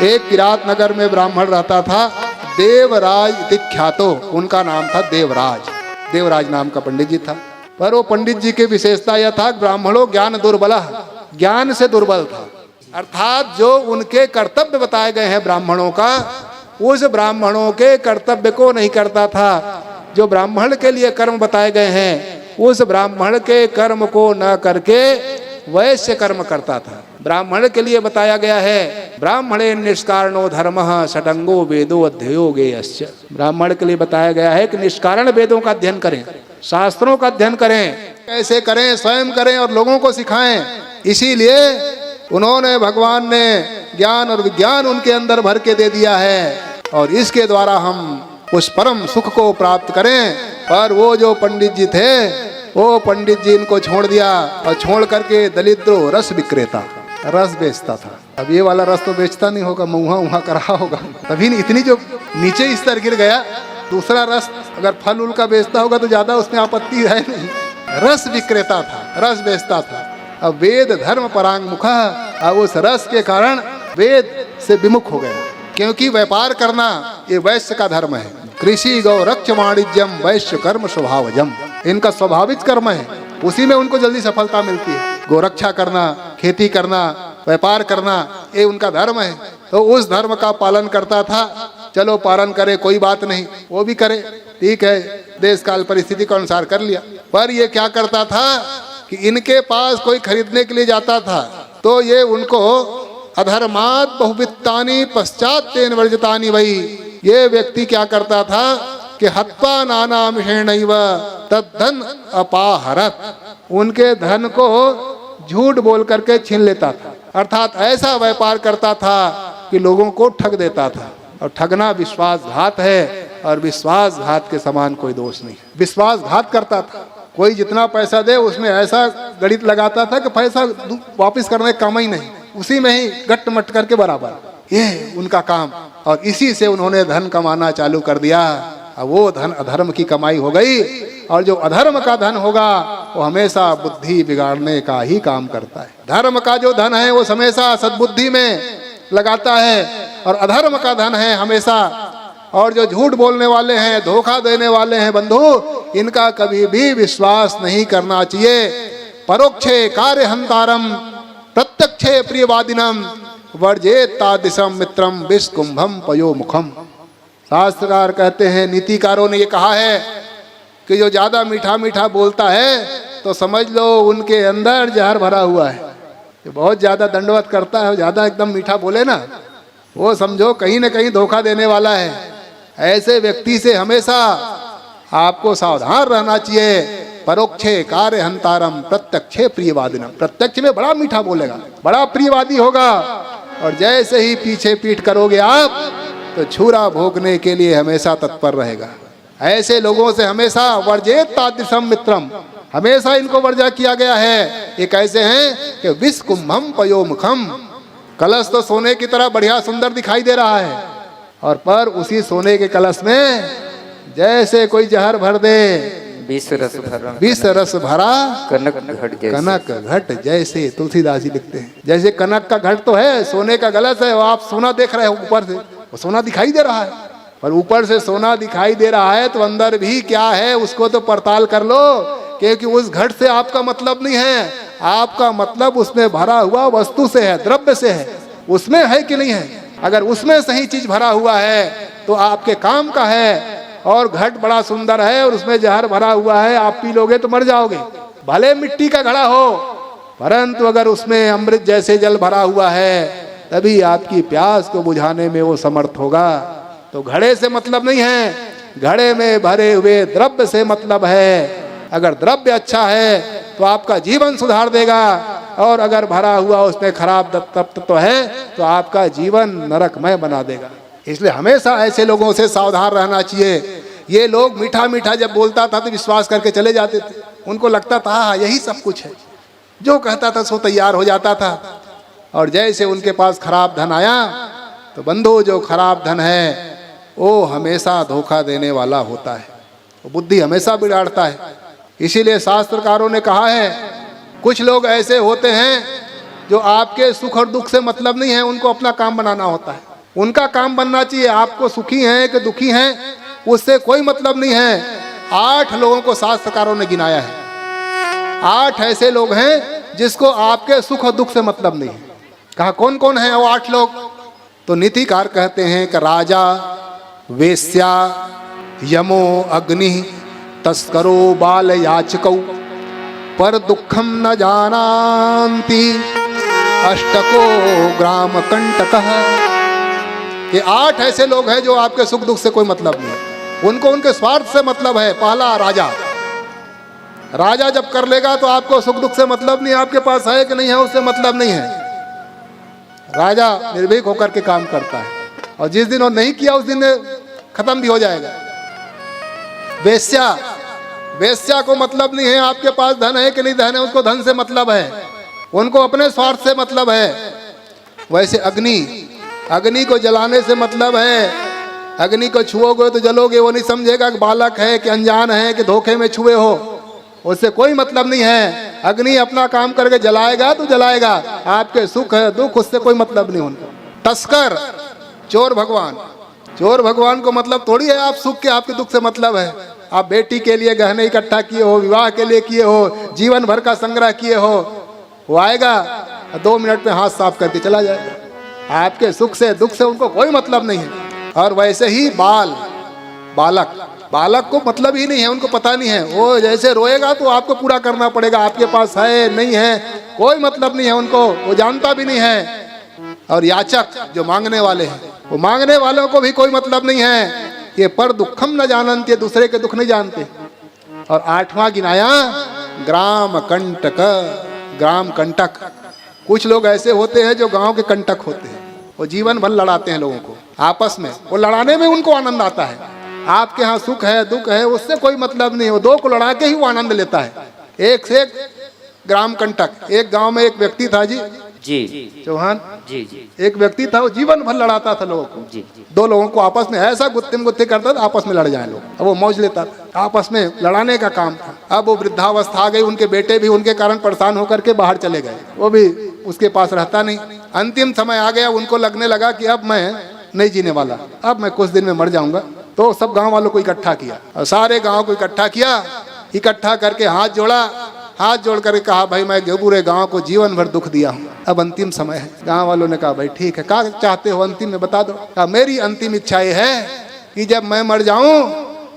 एक किरात नगर में ब्राह्मण रहता था, देवराज दिख्यातो, उनका नाम था देवराज। देवराज नाम का पंडित जी था। पर वो पंडित जी की विशेषता यह था, ब्राह्मणों ज्ञान दुर्बल, ज्ञान से दुर्बल था। अर्थात जो उनके कर्तव्य बताए गए हैं ब्राह्मणों का, उस ब्राह्मणों के कर्तव्य को नहीं करता था। जो ब्राह्मण के लिए कर्म बताए गए हैं, उस ब्राह्मण के कर्म को न करके वैश्य कर्म करता था। ब्राह्मण के लिए बताया गया है, ब्राह्मणे निष्कारणो धर्मः षडंगो वेदो अध्ययो गेयस्य। ब्राह्मण के लिए बताया गया है कि निष्कारण वेदों का अध्ययन करें, शास्त्रों का अध्ययन करें, कैसे करें, स्वयं करें और लोगों को सिखाएं। इसीलिए उन्होंने, भगवान ने ज्ञान और विज्ञान उनके अंदर भर के दे दिया है, और इसके द्वारा हम उस परम सुख को प्राप्त करें। पर वो जो पंडित जी थे, वो पंडित जी इनको छोड़ दिया, और छोड़ करके दलिद्रो रस विक्रेता, रस बेचता था। अब ये वाला रस तो बेचता नहीं होगा, मुहा उहा कर रहा होगा, तभी इतनी जो नीचे स्तर गिर गया। दूसरा रस अगर फल उल का बेचता होगा तो ज्यादा उसमें आपत्ति है नहीं। रस विक्रेता था, रस बेचता था। अब वेद धर्म परांग मुखा, अब उस रस के कारण वेद से विमुख हो गए, क्योंकि व्यापार करना ये वैश्य का धर्म है। कृषि गौ रक्ष वाणिज्यम वैश्य कर्म स्वभावजम, इनका स्वाभाविक कर्म है, उसी में उनको जल्दी सफलता मिलती है। गोरक्षा करना, खेती करना, व्यापार करना, ये उनका धर्म है। तो उस धर्म का पालन करता था। चलो पालन करे, कोई बात नहीं, वो भी करे, ठीक है, देश काल परिस्थिति के अनुसार कर लिया। पर ये क्या करता था कि इनके पास कोई खरीदने के लिए जाता था तो ये उनको अधर्मात् बहुवित्तानि पश्चात तेन वर्जितानि वही, ये व्यक्ति क्या करता था कि हत्वा नानामिषेणैव तद्धन अपाहरत, उनके धन को झूठ बोल करके छीन लेता था। अर्थात ऐसा व्यापार करता था कि लोगों को ठग देता था। और ठगना विश्वासघात है, और विश्वासघात के समान कोई दोष नहीं। विश्वासघात करता था, कोई जितना पैसा दे उसमें ऐसा गणित लगाता था कि पैसा वापस करने का काम ही नहीं, उसी में ही गट मट करके बराबर, ये उनका काम। और इसी से उन्होंने धन कमाना चालू कर दिया। अब वो धन अधर्म की कमाई हो गई, और जो अधर्म का धन होगा वो हमेशा बुद्धि बिगाड़ने का ही काम करता है। धर्म का जो धन है वो हमेशा सद्बुद्धि में लगाता है, और अधर्म का धन है हमेशा, और जो झूठ बोलने वाले हैं, धोखा देने वाले हैं बंधु, इनका कभी भी विश्वास नहीं करना चाहिए। परोक्षे कार्य हंतारम प्रत्यक्षे प्रियवादिनम वर्जेत तादृशम मित्रम विष्कुंभम पयो मुखम। शास्त्रकार कहते हैं, नीतिकारों ने ये कहा है कि जो ज्यादा मीठा मीठा बोलता है तो समझ लो उनके अंदर जहर भरा हुआ है। जो बहुत ज्यादा दंडवत करता है, ज्यादा एकदम मीठा बोले ना, वो समझो कहीं न कहीं धोखा देने वाला है। ऐसे व्यक्ति से हमेशा आपको सावधान रहना चाहिए। परोक्षे कार्य हंतारम प्रत्यक्षे प्रियवादिनम, प्रत्यक्ष में बड़ा मीठा बोलेगा, बड़ा प्रियवादी होगा, और जैसे ही पीछे पीठ करोगे आप तो छुरा भोगने के लिए हमेशा तत्पर रहेगा। ऐसे लोगों से हमेशा वर्जेत तादृशम मित्रम, हमेशा इनको वर्जा किया गया है। ये कैसे हैं कि विष्कुंभम पयो मुखम, कलश तो सोने की तरह बढ़िया सुंदर दिखाई दे रहा है, और पर उसी सोने के कलश में जैसे कोई जहर भर दे, विष रस भरा कनक घट जैसे, तुलसीदास जी लिखते हैं। जैसे कनक का घट तो है, सोने का कलश है, वो आप सोना देख रहे हो, ऊपर से वो सोना दिखाई दे रहा है, पर ऊपर से सोना दिखाई दे रहा है तो अंदर भी क्या है उसको तो पड़ताल कर लो, क्योंकि उस घट से आपका मतलब नहीं है, आपका मतलब उसमें भरा हुआ वस्तु से है, द्रव्य से है, उसमें है कि नहीं है। अगर उसमें सही चीज भरा हुआ है तो आपके काम का है, और घट बड़ा सुंदर है और उसमें जहर भरा हुआ है, आप पी लोगे तो मर जाओगे। भले मिट्टी का घड़ा हो, परंतु अगर उसमें अमृत जैसे जल भरा हुआ है तभी आपकी प्यास को बुझाने में वो समर्थ होगा। तो घड़े से मतलब नहीं है, घड़े में भरे हुए द्रव्य से मतलब है। अगर द्रव्य अच्छा है तो आपका जीवन सुधार देगा, और अगर भरा हुआ उसमें खराब तत्व तो है तो आपका जीवन नरकमय बना देगा। इसलिए हमेशा ऐसे लोगों से सावधान रहना चाहिए। ये लोग मीठा मीठा जब बोलता था तो विश्वास करके चले जाते थे, उनको लगता था हाँ यही सब कुछ है, जो कहता था सो तैयार हो जाता था। और जैसे उनके पास खराब धन आया तो बंधु, जो खराब धन है वो हमेशा धोखा देने वाला होता है, वो बुद्धि हमेशा बिगाड़ता है। इसीलिए शास्त्रकारों ने कहा है, कुछ लोग ऐसे होते हैं जो आपके सुख और दुख से मतलब नहीं है, उनको अपना काम बनाना होता है। उनका काम बनना चाहिए। आपको सुखी हैं कि दुखी हैं उससे कोई मतलब नहीं है। 8 लोगों को शास्त्रकारों ने गिनाया है। 8 ऐसे लोग हैं जिसको आपके सुख और दुख से मतलब नहीं है। कहा कौन कौन है वो 8 लोग? तो नीतिकार कहते हैं कि राजा, वेश्या, यमो, अग्नि, तस्करो, बाल याचकौ, पर दुखम न जानान्ति, अष्टको ग्राम कंटकः। ये 8 ऐसे लोग हैं जो आपके सुख दुख से कोई मतलब नहीं है, उनको उनके स्वार्थ से मतलब है। पहला राजा, राजा जब कर लेगा तो आपको सुख दुख से मतलब नहीं, आपके पास है कि नहीं है उससे मतलब नहीं है। राजा निर्भीक होकर के काम करता है और जिस दिन वो नहीं किया उस दिन खत्म भी हो जाएगा। वेश्या, वेश्या को मतलब नहीं है आपके पास धन है कि नहीं धन है, उसको धन से मतलब है, उनको अपने स्वार्थ से मतलब है। वैसे अग्नि, अग्नि को जलाने से मतलब है। अग्नि को छुओगे तो जलोगे, वो नहीं समझेगा कि बालक है कि अनजान है कि धोखे में छुए हो, उससे कोई मतलब नहीं है। अग्नि अपना काम करके जलाएगा तो जलाएगा, आपके सुख है दुख उससे कोई मतलब नहीं उनको। तस्कर, चोर भगवान, चोर भगवान को मतलब थोड़ी है आप सुख के आपके दुख से मतलब है। आप बेटी के लिए गहने इकट्ठा किए हो, विवाह के लिए किए हो, जीवन भर का संग्रह किए हो, वो आएगा 2 मिनट में हाथ साफ करके चला जाएगा। आपके सुख से दुख से उनको कोई मतलब नहीं है। और वैसे ही बाल, बालक, बालक को मतलब ही नहीं है, उनको पता नहीं है। वो जैसे रोएगा तो आपको पूरा करना पड़ेगा, आपके पास है नहीं है कोई मतलब नहीं है उनको, वो जानता भी नहीं है। और याचक जो मांगने वाले हैं, वो मांगने वालों को भी कोई मतलब नहीं है। ये पर दुखम न जानते, दूसरे के दुख नहीं जानते। और 8वां गिनाया ग्राम कंटक, ग्राम कंटक। कुछ लोग ऐसे होते हैं जो गांव के कंटक होते हैं, वो जीवन भर लड़ाते हैं लोगों को आपस में, वो लड़ाने में उनको आनंद आता है। आपके यहाँ सुख है दुख है उससे कोई मतलब नहीं, वो 2 को लड़ा के ही वो आनंद लेता है। एक से एक ग्राम कंटक। एक गांव में एक व्यक्ति था जी चौहान जी, एक व्यक्ति था, वो जीवन भर लड़ाता था लोगों को जी। 2 लोगों को आपस में ऐसा गुत्थिम गुत्थी करता था आपस में लड़ जाए लोग, अब वो मौज लेता था, आपस में लड़ाने का काम था। अब वो वृद्धावस्था आ गई, उनके बेटे भी उनके कारण परेशान होकर के बाहर चले गए, वो भी उसके पास रहता नहीं। अंतिम समय आ गया, उनको लगने लगा कि अब मैं नहीं जीने वाला, अब मैं कुछ दिन में मर जाऊंगा। तो सब गांव वालों को इकट्ठा किया और सारे गांव को इकट्ठा किया, इकट्ठा करके हाथ जोड़ा, हाथ जोड़ कर कहा भाई मैं पूरे गांव को जीवन भर दुख दिया हूँ, अब अंतिम समय है। गांव वालों ने कहा भाई ठीक है, क्या चाहते हो अंतिम में बता दो। कहा मेरी अंतिम इच्छा ये है कि जब मैं मर जाऊं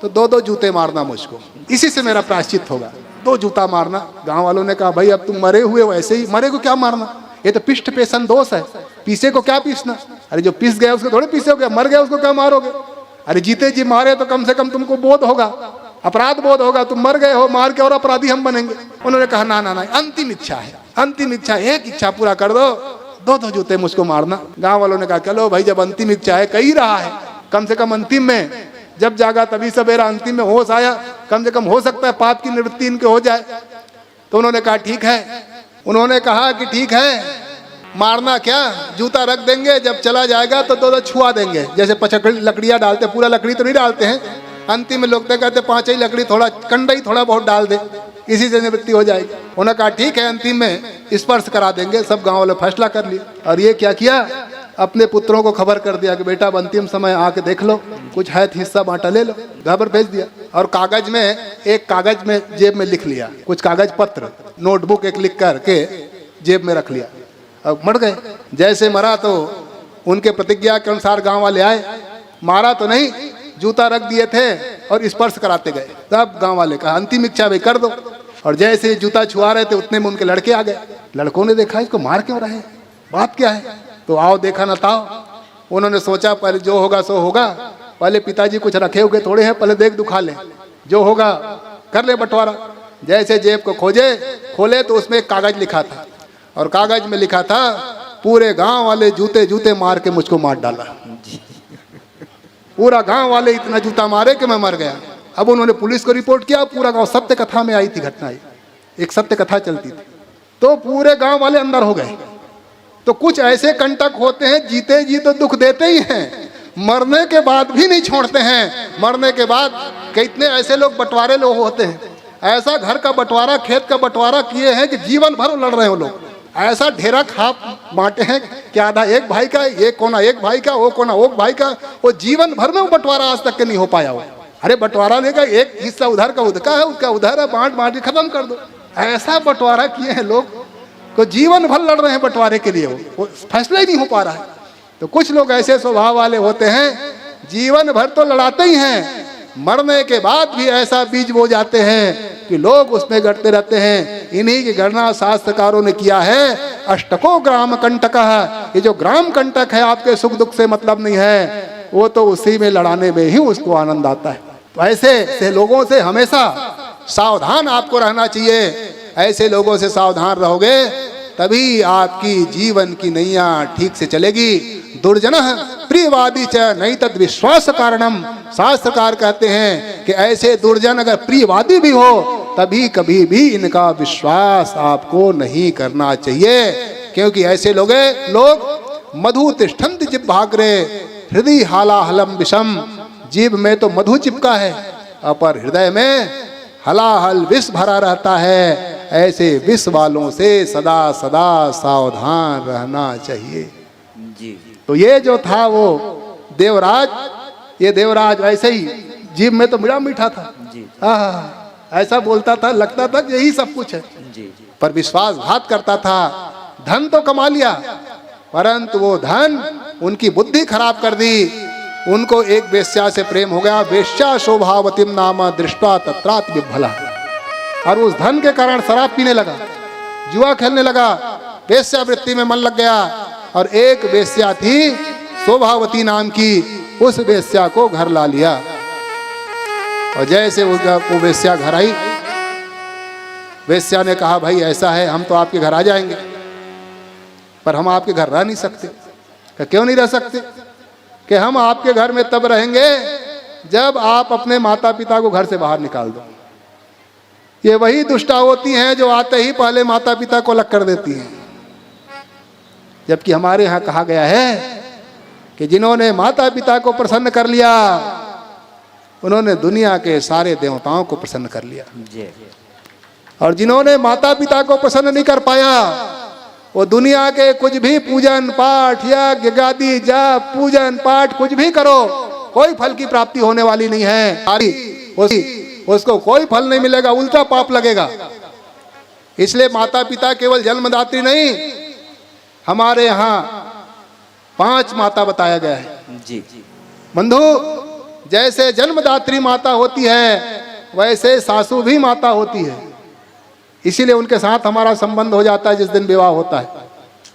तो 2-2 जूते मारना मुझको, इसी से मेरा प्रायश्चित होगा, 2 जूता मारना। गाँव वालों ने कहा भाई अब तुम मरे हुए हो, ऐसे ही मरे को क्या मारना, ये तो पिष्ट पेशन दोष है, पीसे को क्या पीसना। अरे जो पीस गया उसको थोड़े पीसोगे, मर गया उसको क्या मारोगे। अरे जीते जी मारे तो कम से कम तुमको बोध होगा, अपराध बोध होगा, तुम मर गए हो मार के और अपराधी हम बनेंगे। उन्होंने कहा ना ना ना, अंतिम इच्छा है, अंतिम इच्छा, एक इच्छा पूरा कर दो, 2-2 जूते मुझको मारना। गांव वालों ने कहा चलो भाई जब अंतिम इच्छा है, कही रहा है, कम से कम अंतिम में जब जागा तभी सवेरा, अंतिम में होश आया, कम से कम हो सकता है पाप की निवृत्ति इनके हो जाए। तो उन्होंने कहा ठीक है, उन्होंने कहा कि ठीक है मारना क्या, जूता रख देंगे, जब चला जाएगा तो 2-2 छुआ देंगे, जैसे 5 लकड़ियां डालते, पूरा लकड़ी तो नहीं डालते हैं, अंतिम में लोग तो कहते 5 ही लकड़ी, थोड़ा कंडा ही थोड़ा बहुत डाल दे, इसी से निवृत्ति हो जाएगी। उन्होंने कहा ठीक है अंतिम में स्पर्श करा देंगे। सब गांव वाले फैसला कर लिया। और ये क्या किया, अपने पुत्रों को खबर कर दिया कि बेटा अब अंतिम समय आके देख लो, कुछ है हिस्सा बांटा ले लो, खबर भेज दिया। और कागज में, एक कागज में जेब में लिख लिया, कुछ कागज पत्र नोटबुक एक लिख करके जेब में रख लिया। अब मर गए, जैसे मरा तो उनके प्रतिज्ञा के अनुसार गांव वाले आए, मारा तो नहीं, जूता रख दिए थे और स्पर्श कराते गए। तब गांव वाले कहा अंतिम इच्छा भाई कर दो। और जैसे जूता छुआ रहे थे उतने में उनके लड़के आ गए। लड़कों ने देखा इसको मार क्यों रहे, बात क्या है, तो आओ देखा न ताओ। उन्होंने सोचा पहले जो होगा सो होगा, पहले पिताजी कुछ रखे हुए थोड़े हैं, पहले देख दुखा ले, जो होगा कर ले बंटवारा। जैसे जेब को खोले तो उसमें एक कागज लिखा था, और कागज में लिखा था पूरे गांव वाले जूते जूते मार के मुझको मार डाला, पूरा गांव वाले इतना जूता मारे कि मैं मर गया। अब उन्होंने पुलिस को रिपोर्ट किया, पूरा गांव, सत्य कथा में आई थी घटना, एक सत्य कथा चलती थी, तो पूरे गांव वाले अंदर हो गए। तो कुछ ऐसे कंटक होते हैं जीते जी तो दुख देते ही हैं, मरने के बाद भी नहीं छोड़ते हैं। मरने के बाद कितने ऐसे लोग बंटवारे लोग होते हैं, ऐसा घर का बंटवारा, खेत का बंटवारा किए हैं कि जीवन भर लड़ रहे हो लोग। ऐसा ढेरा खा बांटे हैं कि आधा एक भाई का, एक कोना एक भाई का, वो कोना वो भाई का। वो जीवन भर में वो बंटवारा आज तक के नहीं हो पाया हो। अरे बंटवारा लेगा, एक हिस्सा उधर का उधर का है, उसका उधर है, बांट बांट के खत्म कर दो। ऐसा बंटवारा किए हैं लोग को जीवन भर लड़ रहे हैं बंटवारे के लिए, वो फैसला ही नहीं हो पा रहा है। तो कुछ लोग ऐसे स्वभाव वाले होते हैं, जीवन भर तो लड़ाते ही हैं, मरने के बाद भी ऐसा बीज बो जाते हैं कि लोग उसमें गढ़ते रहते हैं। इन्हीं की गणना शास्त्रकारों ने किया है, अष्टको ग्राम कंटक। ये जो ग्राम कंटक है, आपके सुख दुख से मतलब नहीं है, वो तो उसी में लड़ाने में ही उसको आनंद आता है। तो ऐसे लोगों से हमेशा सावधान आपको रहना चाहिए। ऐसे लोगों से सावधान रहोगे तभी आपकी जीवन की नैया ठीक से चलेगी। दुर्जनः प्रियवादी च नहीं तद विश्वास कारणम। शास्त्रकार कहते हैं कि ऐसे दुर्जन अगर प्रियवादी भी हो तभी कभी भी इनका विश्वास आपको नहीं करना चाहिए, क्योंकि ऐसे लोग मधु तिष्ठन्ति जिह्वाग्रे हृदय हालाहलम विषम। जीभ में तो मधु चिपका है, पर हृदय में हलाहल विष भरा रहता है। ऐसे विष वालों से सदा सदा सावधान रहना चाहिए जी। तो ये जो था वो देवराज, ये देवराज ऐसे ही जीभ में तो मीठा मीठा था जी। ऐसा बोलता था, लगता था यही सब कुछ है जी। पर विश्वासघात करता था। धन तो कमा लिया, परंतु वो धन उनकी बुद्धि खराब कर दी। उनको एक वेश्या से प्रेम हो गया। वेश्या शोभावतीम नाम दृष्टा तत्रात विभला। और उस धन के कारण शराब पीने लगा, जुआ खेलने लगा, वेश्यावृत्ति में मन लग गया। और एक वेश्या थी शोभावती नाम की, उस वेश्या को घर ला लिया। और जैसे वो वेश्या घर आई, वेश्या ने कहा भाई ऐसा है, हम तो आपके घर आ जाएंगे, पर हम आपके घर रह नहीं सकते। क्यों नहीं रह सकते? कि हम आपके घर में तब रहेंगे जब आप अपने माता पिता को घर से बाहर निकाल दो। ये वही दुष्टा होती हैं जो आते ही पहले माता पिता को अलग कर देती हैं। जबकि हमारे यहाँ कहा गया है कि जिन्होंने माता पिता को प्रसन्न कर लिया, उन्होंने दुनिया के सारे देवताओं को प्रसन्न कर लिया। और जिन्होंने माता पिता को प्रसन्न नहीं कर पाया, वो दुनिया के कुछ भी पूजन पाठ या यज्ञादि जाप पूजन पाठ कुछ भी करो, कोई फल की प्राप्ति होने वाली नहीं है। उसको कोई फल नहीं मिलेगा, उल्टा पाप लगेगा। इसलिए माता पिता केवल जन्मदात्री नहीं, हमारे यहाँ 5 माता बताया गया है जी। बंधु, जैसे जन्मदात्री माता होती है वैसे सासू भी माता होती है। इसीलिए उनके साथ हमारा संबंध हो जाता है जिस दिन विवाह होता है।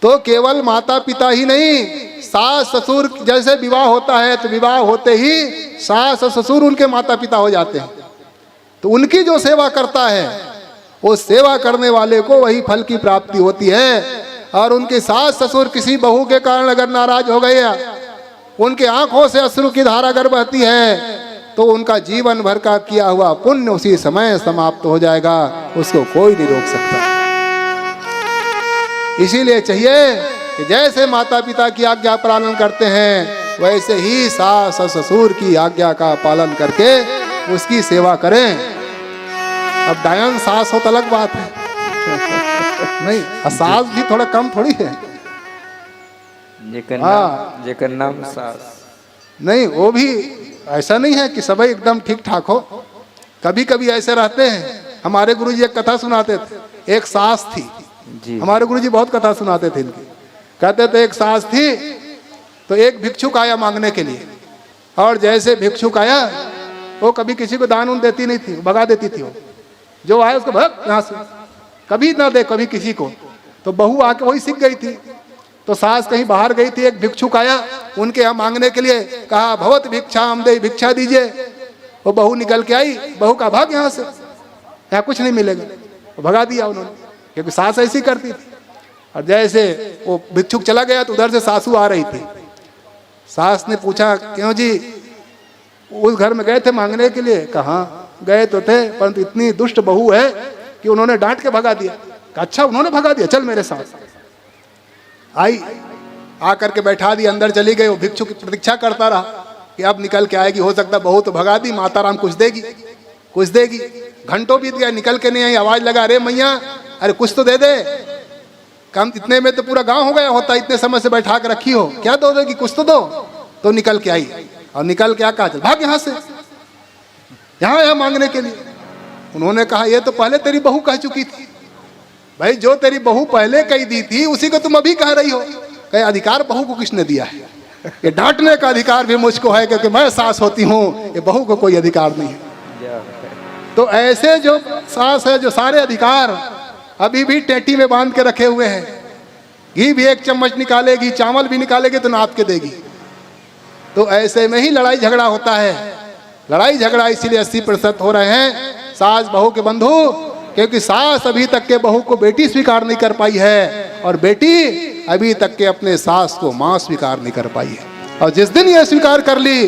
तो केवल माता पिता ही नहीं, सास ससुर जैसे विवाह होता है तो विवाह होते ही सास ससुर उनके माता पिता हो जाते हैं। तो उनकी जो सेवा करता है, वो सेवा करने वाले को वही फल की प्राप्ति होती है। और उनके सास ससुर किसी बहू के कारण अगर नाराज हो गए, उनके आंखों से अश्रु की धारा अगर बहती है, तो उनका जीवन भर का किया हुआ पुण्य उसी समय समाप्त हो जाएगा, उसको कोई नहीं रोक सकता। इसीलिए चाहिए कि जैसे माता पिता की आज्ञा पालन करते हैं, वैसे ही सास ससुर की आज्ञा का पालन करके उसकी सेवा करें। अब डायन सास हो तो अलग बात है नहीं, सास भी थोड़ा कम थोड़ी है। जेकर नाम सास नहीं, वो भी ऐसा नहीं है कि सभी एकदम ठीक ठाक हो। कभी कभी ऐसे रहते हैं। हमारे गुरुजी एक कथा सुनाते थे। एक सास थी जी। हमारे गुरुजी बहुत कथा सुनाते थे इनकी। कहते थे एक सास थी, तो एक भिक्षुक आया मांगने के लिए। और जैसे भिक्षुक आया, वो कभी किसी को दान उन देती नहीं थी, भगा देती थी। वो जो आया उसको भग यहाँ से, कभी ना दे कभी किसी को। तो बहू आके वही सीख गई थी। तो सास कहीं बाहर गई थी, एक भिक्षुक आया उनके यहाँ मांगने के लिए, कहा भवत भिक्षाम दे, भिक्षा दीजिए। वो बहू निकल के आई, बहू का भाग यहाँ से, यहाँ कुछ नहीं मिलेगा। तो भगा दिया उन्होंने, क्योंकि सास ऐसी करती थी। और जैसे वो भिक्षुक चला गया तो उधर से सासू आ रही थी। सास ने पूछा, क्यों जी उस घर में गए थे मांगने के लिए? कहा गए तो थे, परंतु इतनी दुष्ट बहू है कि उन्होंने डांट के भगा दिया। अच्छा उन्होंने भगा दिया, चल मेरे साथ। आई, आकर के बैठा दी, अंदर चली गई। वो भिक्षुक की प्रतीक्षा करता रहा कि अब निकल के आएगी, हो सकता बहू तो भगा दी, माता राम कुछ देगी कुछ देगी। घंटों बीत गया, निकल के नहीं आई। आवाज लगा, अरे मैया, अरे कुछ तो दे दे। कम इतने में तो पूरा गांव हो गया होता, इतने समय से बैठा कर रखी हो, क्या दो दोगी, कुछ तो दो। तो निकल के आई और निकल के कहा चल भाग यहाँ से, यहाँ आया मांगने के लिए। उन्होंने कहा ये तो पहले तेरी बहू कह चुकी थी। भाई जो तेरी बहू पहले कही दी थी उसी को तुम अभी कह रही हो। कहे अधिकार बहू को किसने दिया है, ये डांटने का अधिकार भी मुझको है क्योंकि मैं सास होती हूँ, ये बहू को कोई अधिकार नहीं है। तो ऐसे जो सास है जो सारे अधिकार अभी भी टेटी में बांध के रखे हुए हैं। घी भी एक चम्मच निकालेगी, चावल भी निकालेगी तो नाप के देगी। तो ऐसे में ही लड़ाई झगड़ा होता है। लड़ाई झगड़ा इसीलिए 80% हो रहे हैं सास बहू के बंधु, क्योंकि सास अभी तक के बहू को बेटी स्वीकार नहीं कर पाई है और बेटी अभी तक के अपने सास को मां स्वीकार नहीं कर पाई है। और जिस दिन ये स्वीकार कर ली,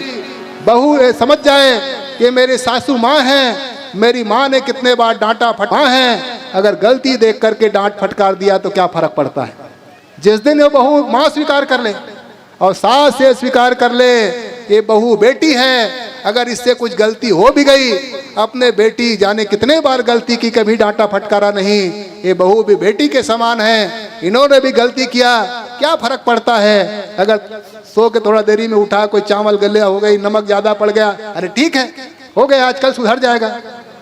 बहू ये समझ जाए कि मेरी सासू माँ है, मेरी माँ ने कितने बार डांटा फटा है, अगर गलती देख करके डांट फटकार दिया तो क्या फर्क पड़ता है। जिस दिन ये बहू माँ स्वीकार कर ले और सास ये स्वीकार कर ले ये बहू बेटी है, अगर इससे कुछ गलती हो भी गई, अपने बेटी जाने कितने बार गलती की, कभी डांटा फटकारा नहीं, ये बहू भी बेटी के समान है, इन्होंने भी गलती किया, क्या फर्क पड़ता है। अगर सो के थोड़ा देरी में उठा, कोई चावल गले हो गई, नमक ज्यादा पड़ गया, अरे ठीक है हो गया, आजकल सुधर जाएगा।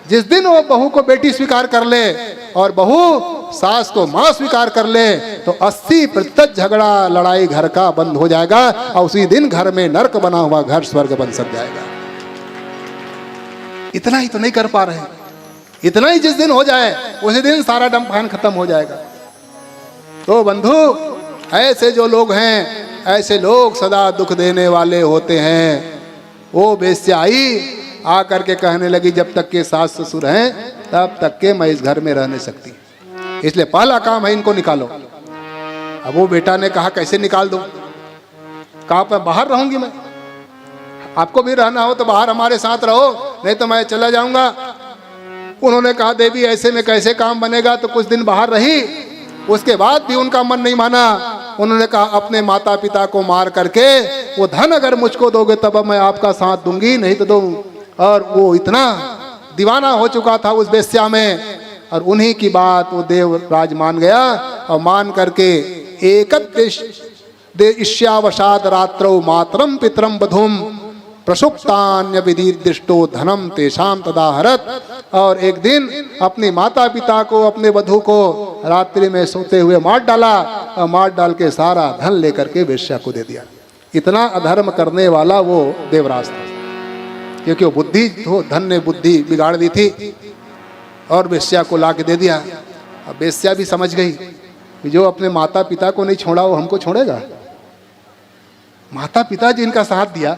जिस दिन वो बहू को बेटी स्वीकार कर ले और बहू सास को मां स्वीकार कर ले तो 80% झगड़ा लड़ाई घर का बंद हो जाएगा और उसी दिन घर में नर्क बना हुआ घर स्वर्ग बन सक जाएगा। इतना ही तो नहीं कर पा रहे, इतना ही जिस दिन हो जाए उसी दिन सारा डंफान खत्म हो जाएगा। तो बंधु ऐसे जो लोग हैं, ऐसे लोग सदा दुख देने वाले होते हैं। वो बेस्याई आकर के कहने लगी जब तक के सास ससुर हैं तब तक के मैं इस घर में रह नहीं सकती, इसलिए पहला काम है इनको निकालो। अब वो बेटा ने कहा कैसे निकाल दूं, कहा पर बाहर रहूंगी मैं, आपको भी रहना हो तो बाहर हमारे साथ रहो, नहीं तो मैं चला जाऊंगा। उन्होंने कहा देवी ऐसे में कैसे काम बनेगा, तो कुछ दिन बाहर रही, उसके बाद भी उनका मन नहीं माना। उन्होंने कहा अपने माता पिता को मार करके वो धन अगर मुझको दोगे तब मैं आपका साथ दूंगी, नहीं तो दूं। और वो इतना दीवाना हो चुका था उस बेस्या में, और उन्हीं की बात वो देवराज मान गया और मान करके एकत्रिश्यावशाद रात्रौ मातरम पितरम बधुम प्रसुप्तान्य विधिर्दिष्टो धनम तेषाम तदाहरत। और एक दिन अपनी माता पिता को, अपने वधू को रात्रि में सोते हुए मार डाला और मार डाल के सारा धन लेकर के वेश्या को दे दिया। इतना अधर्म करने वाला वो देवराज था, क्योंकि वो बुद्धि तो धन ने बुद्धि बिगाड़ दी थी और वेश्या को ला के दे दिया। अब वेश्या भी समझ गई कि जो अपने माता पिता को नहीं छोड़ा वो हमको छोड़ेगा। माता पिता जिनका साथ दिया,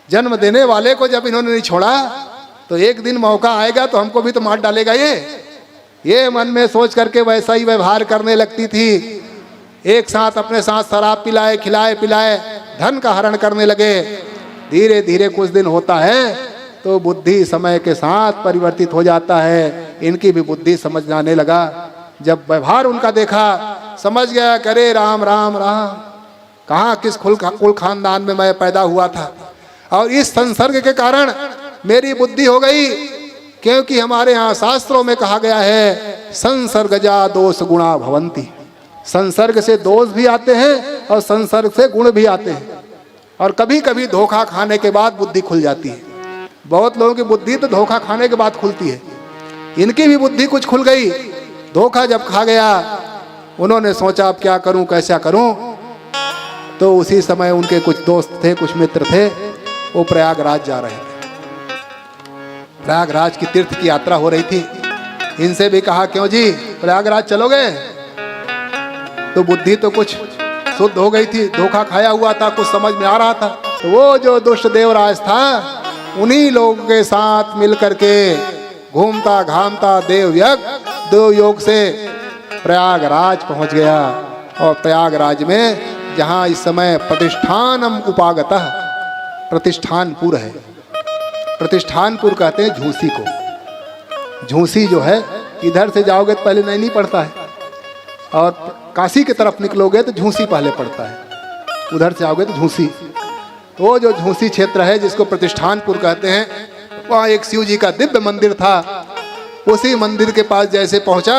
जन्म देने वाले को जब इन्होंने नहीं छोड़ा तो एक दिन मौका आएगा तो हमको भी तो मार डालेगा ये मन में सोच करके वैसा ही व्यवहार करने लगती थी। एक साथ अपने साथ शराब पिलाए, खिलाए पिलाए, धन का हरण करने लगे। धीरे धीरे कुछ दिन होता है तो बुद्धि समय के साथ परिवर्तित हो जाता है, इनकी भी बुद्धि समझ आने लगा। जब व्यवहार उनका देखा समझ गया, करे राम राम राम, कहाँ किस कुल खानदान में मैं पैदा हुआ था और इस संसर्ग के कारण मेरी बुद्धि हो गई। क्योंकि हमारे यहाँ शास्त्रों में कहा गया है संसर्गजा दोष गुणा भवंती, संसर्ग से दोष भी आते हैं और संसर्ग से गुण भी आते हैं। और कभी कभी धोखा खाने के बाद बुद्धि खुल जाती है। बहुत लोगों की बुद्धि तो धोखा खाने के बाद खुलती है, इनकी भी बुद्धि कुछ खुल गई। धोखा जब खा गया उन्होंने सोचा अब क्या करूं, कैसा करूं। तो उसी समय उनके कुछ दोस्त थे, कुछ मित्र थे, वो प्रयागराज जा रहे थे। प्रयागराज की तीर्थ की यात्रा हो रही थी। इनसे भी कहा क्यों जी प्रयागराज चलोगे? तो बुद्धि तो कुछ शुद्ध हो गई थी, धोखा खाया हुआ था, कुछ समझ में आ रहा था। तो वो जो दुष्ट देवराज था उन्हीं लोगों के साथ मिल करके घूमता घामता देव योग से प्रयागराज पहुंच गया। और प्रयागराज में जहां इस समय प्रतिष्ठानम उपागतः, प्रतिष्ठानपुर है, प्रतिष्ठानपुर कहते हैं झूसी को। झूसी जो है इधर से जाओगे तो पहले नहीं पड़ता है, और काशी की तरफ निकलोगे तो झूसी पहले पड़ता है, उधर से आओगे तो झूसी। तो वो जो झूसी क्षेत्र है जिसको प्रतिष्ठानपुर कहते हैं, वहाँ एक शिव जी का दिव्य मंदिर था। उसी मंदिर के पास जैसे पहुंचा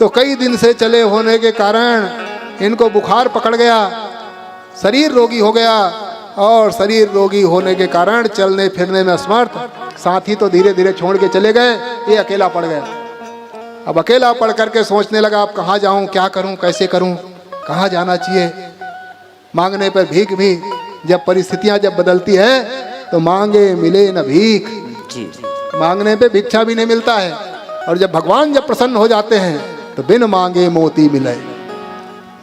तो कई दिन से चले होने के कारण इनको बुखार पकड़ गया, शरीर रोगी हो गया, और शरीर रोगी होने के कारण चलने फिरने में असमर्थ। साथी तो धीरे धीरे छोड़ के चले गए, ये अकेला पड़ गया। अब अकेला पड़ करके सोचने लगा, अब कहाँ जाऊँ, क्या करूँ, कैसे करूँ, कहाँ जाना चाहिए। मांगने पर भीख भी, जब परिस्थितियाँ जब बदलती है तो मांगे मिले न भीख, जी मांगने पे भिक्षा भी नहीं मिलता है। और जब भगवान जब प्रसन्न हो जाते हैं तो बिन मांगे मोती मिले,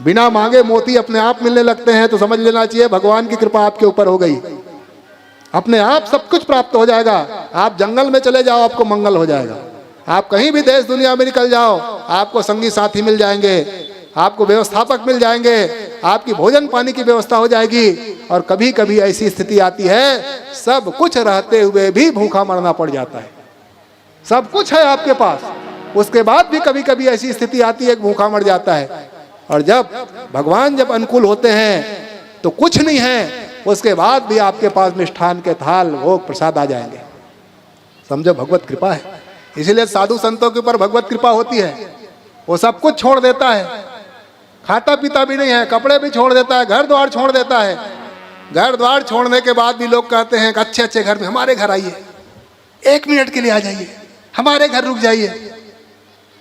बिना मांगे मोती अपने आप मिलने लगते हैं। तो समझ लेना चाहिए भगवान की कृपा आपके ऊपर हो गई, अपने आप सब कुछ प्राप्त हो जाएगा। आप जंगल में चले जाओ, आपको मंगल हो जाएगा। आप कहीं भी देश दुनिया में निकल जाओ, आपको संगी साथी मिल जाएंगे, आपको व्यवस्थापक मिल जाएंगे, आपकी भोजन पानी की व्यवस्था हो जाएगी। और कभी कभी ऐसी स्थिति आती है, सब कुछ रहते हुए भी भूखा मरना पड़ जाता है। सब कुछ है आपके पास, उसके बाद भी कभी कभी ऐसी स्थिति आती है कि भूखा मर जाता है। और जब भगवान जब अनुकूल होते हैं तो कुछ नहीं है, उसके बाद भी आपके पास मिष्ठान के थाल भोग प्रसाद आ जाएंगे। समझो भगवत कृपा है। इसीलिए साधु संतों के ऊपर भगवत कृपा होती है। वो सब कुछ छोड़ देता है, खाता पीता भी नहीं है, कपड़े भी छोड़ देता है, घर द्वार छोड़ देता है। घर द्वार छोड़ने के बाद भी लोग कहते हैं कि अच्छे अच्छे घर में हमारे घर आइए, 1 मिनट के लिए आ जाइए, हमारे घर रुक जाइए।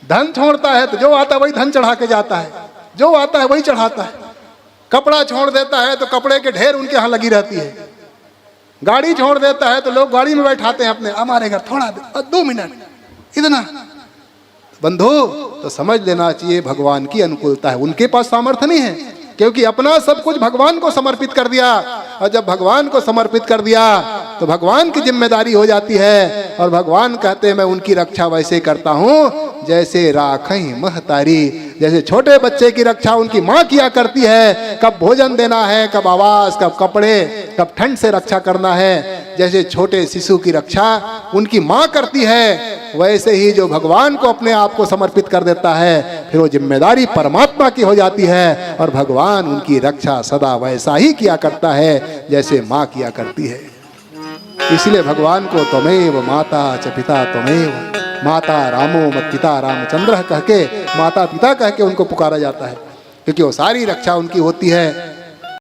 धन छोड़ता है तो जो आता है वही धन चढ़ा के जाता है, जो आता है वही चढ़ाता है। कपड़ा छोड़ देता है तो कपड़े के ढेर उनके यहाँ लगी रहती है। गाड़ी छोड़ देता है तो लोग गाड़ी में बैठाते हैं अपने, हमारे घर थोड़ा 2 मिनट, इतना। बंधु, तो समझ लेना चाहिए भगवान की अनुकूलता है। उनके पास सामर्थ्य नहीं है, क्योंकि अपना सब कुछ भगवान को समर्पित कर दिया। और जब भगवान को समर्पित कर दिया तो भगवान की जिम्मेदारी हो जाती है। और भगवान कहते हैं मैं उनकी रक्षा वैसे करता हूँ जैसे राखई महतारी, जैसे छोटे बच्चे की रक्षा उनकी माँ किया करती है। कब भोजन देना है, कब आवास, कब कपड़े, कब ठंड से रक्षा करना है, जैसे छोटे शिशु की रक्षा उनकी माँ करती है, वैसे ही जो भगवान को अपने आप को समर्पित कर देता है फिर वो जिम्मेदारी परमात्मा की हो जाती है। और भगवान उनकी रक्षा सदा वैसा ही किया करता है जैसे माँ किया करती है। इसलिए भगवान को त्वमेव माता च पिता त्वमेव, माता रामो मत पिता रामचंद्र कह के, माता पिता कह के उनको पुकारा जाता है, क्योंकि वो सारी रक्षा उनकी होती है।